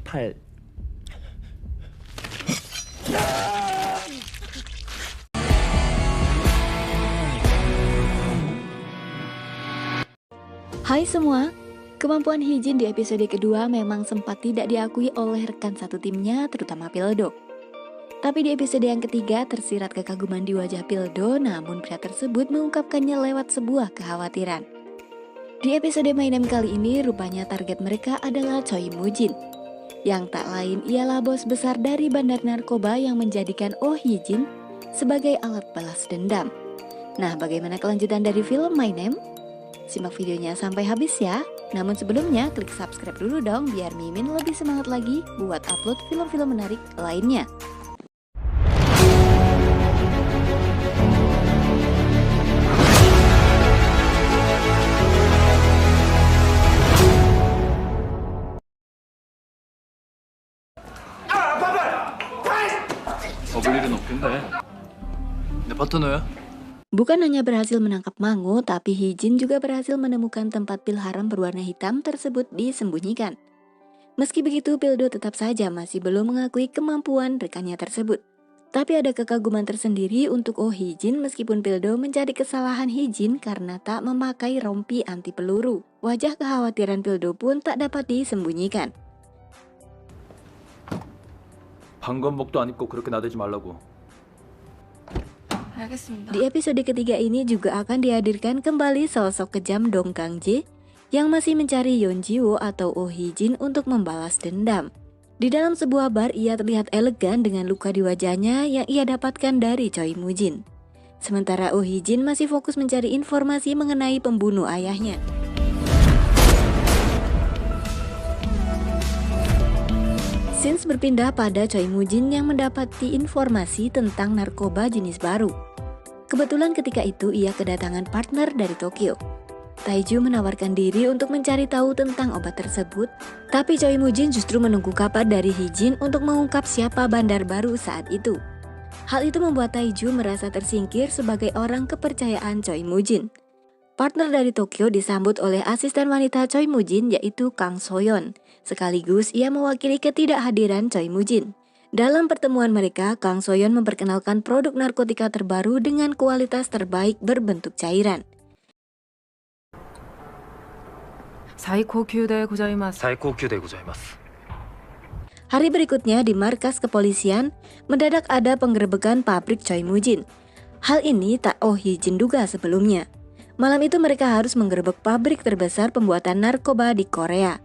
탈. Hai semua, kemampuan Hee-jin di episode kedua memang sempat tidak diakui oleh rekan satu timnya, terutama Pildo. Tapi di episode yang ketiga tersirat kekaguman di wajah Pildo, namun pria tersebut mengungkapkannya lewat sebuah kekhawatiran. Di episode My Name kali ini, rupanya target mereka adalah Choi Moo-jin, yang tak lain ialah bos besar dari bandar narkoba yang menjadikan Oh Hee-jin sebagai alat balas dendam. Nah, bagaimana kelanjutan dari film My Name? Simak videonya sampai habis ya. Namun sebelumnya klik subscribe dulu dong biar Mimin lebih semangat lagi buat upload film-film menarik lainnya. 볼 일은 없겠네. 내 파트너야. Bukan hanya berhasil menangkap Mango, tapi Hee-jin juga berhasil menemukan tempat pil haram berwarna hitam tersebut disembunyikan. Meski begitu, Pildo tetap saja masih belum mengakui kemampuan rekannya tersebut. Tapi ada kekaguman tersendiri untuk Oh Hee-jin meskipun Pildo mencari kesalahan Hee-jin karena tak memakai rompi anti peluru. Wajah kekhawatiran Pildo pun tak dapat disembunyikan. 방검복도 안 입고 그렇게 나대지 말라고. 알겠습니다. Di episode ketiga ini juga akan dihadirkan kembali sosok kejam Dong Kang-jae yang masih mencari Yeon Ji-woo atau Oh Hee-jin untuk membalas dendam. Di dalam sebuah bar, ia terlihat elegan dengan luka di wajahnya yang ia dapatkan dari Choi Moo-jin. Sementara Oh Hee-jin masih fokus mencari informasi mengenai pembunuh ayahnya. Scenes berpindah pada Choi Moo-jin yang mendapati informasi tentang narkoba jenis baru. Kebetulan ketika itu ia kedatangan partner dari Tokyo. Taiju menawarkan diri untuk mencari tahu tentang obat tersebut, tapi Choi Moo-jin justru menunggu kabar dari Hee-jin untuk mengungkap siapa bandar baru saat itu. Hal itu membuat Taiju merasa tersingkir sebagai orang kepercayaan Choi Moo-jin. Partner dari Tokyo disambut oleh asisten wanita Choi Moo-jin yaitu Kang So-yeon. Sekaligus ia mewakili ketidakhadiran Choi Moo-jin. Dalam pertemuan mereka, Kang So-yeon memperkenalkan produk narkotika terbaru dengan kualitas terbaik berbentuk cairan. 사이코큐데 고자이마스. 最高級でございます。 Hari berikutnya di markas kepolisian, mendadak ada penggerebekan pabrik Choi Moo-jin. Hal ini tak Oh Hee-jin duga sebelumnya. Malam itu mereka harus menggerebek pabrik terbesar pembuatan narkoba di Korea.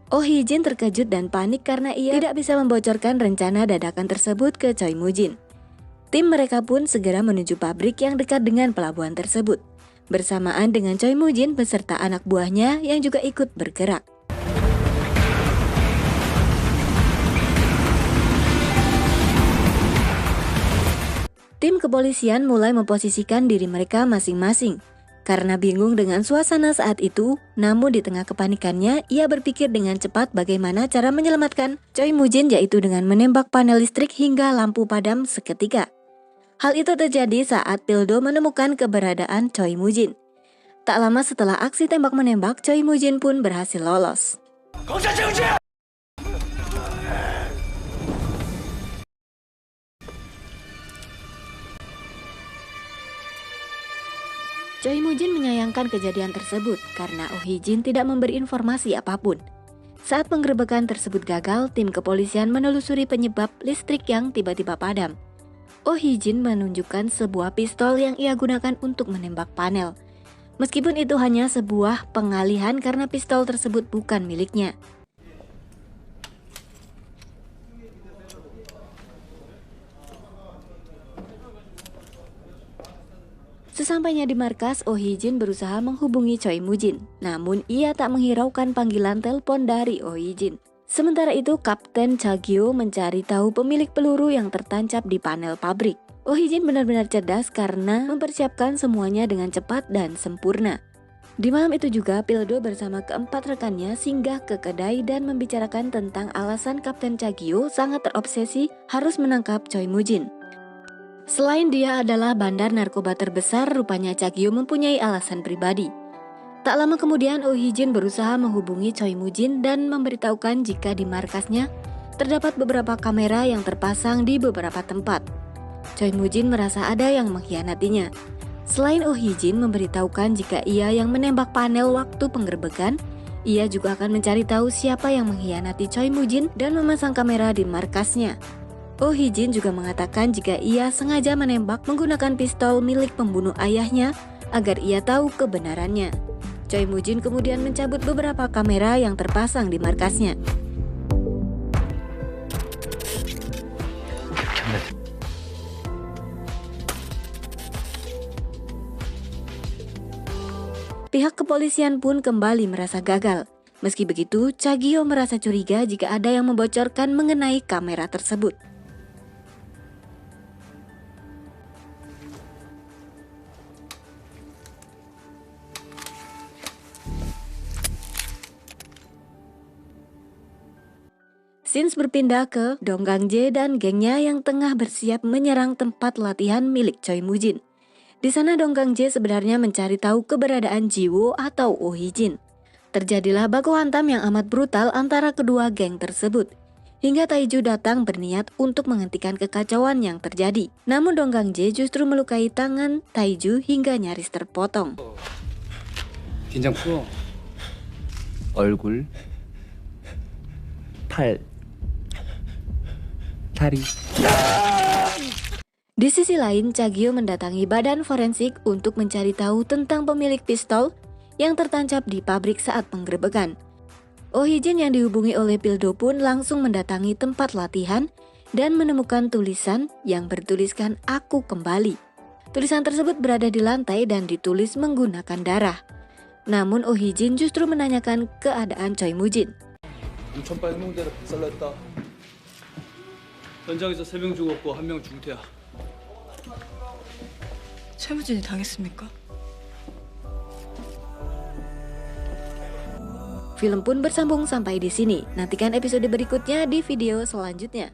Oh Hee-jin terkejut dan panik karena ia tidak bisa membocorkan rencana dadakan tersebut ke Choi Moo-jin. Tim mereka pun segera menuju pabrik yang dekat dengan pelabuhan tersebut, bersamaan dengan Choi Moo-jin beserta anak buahnya yang juga ikut bergerak. Tim kepolisian mulai memposisikan diri mereka masing-masing. Karena bingung dengan suasana saat itu, namun di tengah kepanikannya, ia berpikir dengan cepat bagaimana cara menyelamatkan Choi Moo-jin yaitu dengan menembak panel listrik hingga lampu padam seketika. Hal itu terjadi saat Pildo menemukan keberadaan Choi Moo-jin. Tak lama setelah aksi tembak-menembak, Choi Moo-jin pun berhasil lolos. Choi Moo-jin menyayangkan kejadian tersebut karena Oh Hee-jin tidak memberi informasi apapun. Saat penggerebekan tersebut gagal, tim kepolisian menelusuri penyebab listrik yang tiba-tiba padam. Oh Hee-jin menunjukkan sebuah pistol yang ia gunakan untuk menembak panel. Meskipun itu hanya sebuah pengalihan karena pistol tersebut bukan miliknya. Sesampainya di markas, Oh Hee-jin berusaha menghubungi Choi Moo-jin. Namun ia tak menghiraukan panggilan telepon dari Oh Hee-jin. Sementara itu, Kapten Cha-gyo mencari tahu pemilik peluru yang tertancap di panel pabrik. Oh Hee-jin benar-benar cerdas karena mempersiapkan semuanya dengan cepat dan sempurna. Di malam itu juga, Pildo bersama keempat rekannya singgah ke kedai dan membicarakan tentang alasan Kapten Cha-gyo sangat terobsesi harus menangkap Choi Moo-jin. Selain dia adalah bandar narkoba terbesar, rupanya Cha-gyo mempunyai alasan pribadi. Tak lama kemudian Oh Hee-jin berusaha menghubungi Choi Moo-jin dan memberitahukan jika di markasnya terdapat beberapa kamera yang terpasang di beberapa tempat. Choi Moo-jin merasa ada yang mengkhianatinya. Selain Oh Hee-jin memberitahukan jika ia yang menembak panel waktu penggerbekan, ia juga akan mencari tahu siapa yang mengkhianati Choi Moo-jin dan memasang kamera di markasnya. Oh Hee-jin juga mengatakan jika ia sengaja menembak menggunakan pistol milik pembunuh ayahnya agar ia tahu kebenarannya. Choi Moo-jin kemudian mencabut beberapa kamera yang terpasang di markasnya. Pihak kepolisian pun kembali merasa gagal. Meski begitu, Cha Gi-ho merasa curiga jika ada yang membocorkan mengenai kamera tersebut. Scenes berpindah ke Dong Gang-jae dan gengnya yang tengah bersiap menyerang tempat latihan milik Choi Moo-jin. Di sana Dong Gang-jae sebenarnya mencari tahu keberadaan Ji-woo atau Oh Hee-jin. Terjadilah baku hantam yang amat brutal antara kedua geng tersebut. Hingga Taiju datang berniat untuk menghentikan kekacauan yang terjadi. Namun Dong Gang-jae justru melukai tangan Taiju hingga nyaris terpotong. 긴장 풀어. 얼굴, 팔, 다리. Di sisi lain, Cha Gi-ho mendatangi badan forensik untuk mencari tahu tentang pemilik pistol yang tertancap di pabrik saat penggerebekan. Oh Hee-jin yang dihubungi oleh Pildo pun langsung mendatangi tempat latihan dan menemukan tulisan yang bertuliskan "Aku kembali". Tulisan tersebut berada di lantai dan ditulis menggunakan darah. Namun Oh Hee-jin justru menanyakan keadaan Choi Moo-jin. 인천바 해병대를 박살냈다. 현장에서 3명 죽었고 1명 중태야. 최무진이 당했습니까? Film pun bersambung sampai di sini. Nantikan episode berikutnya di video selanjutnya.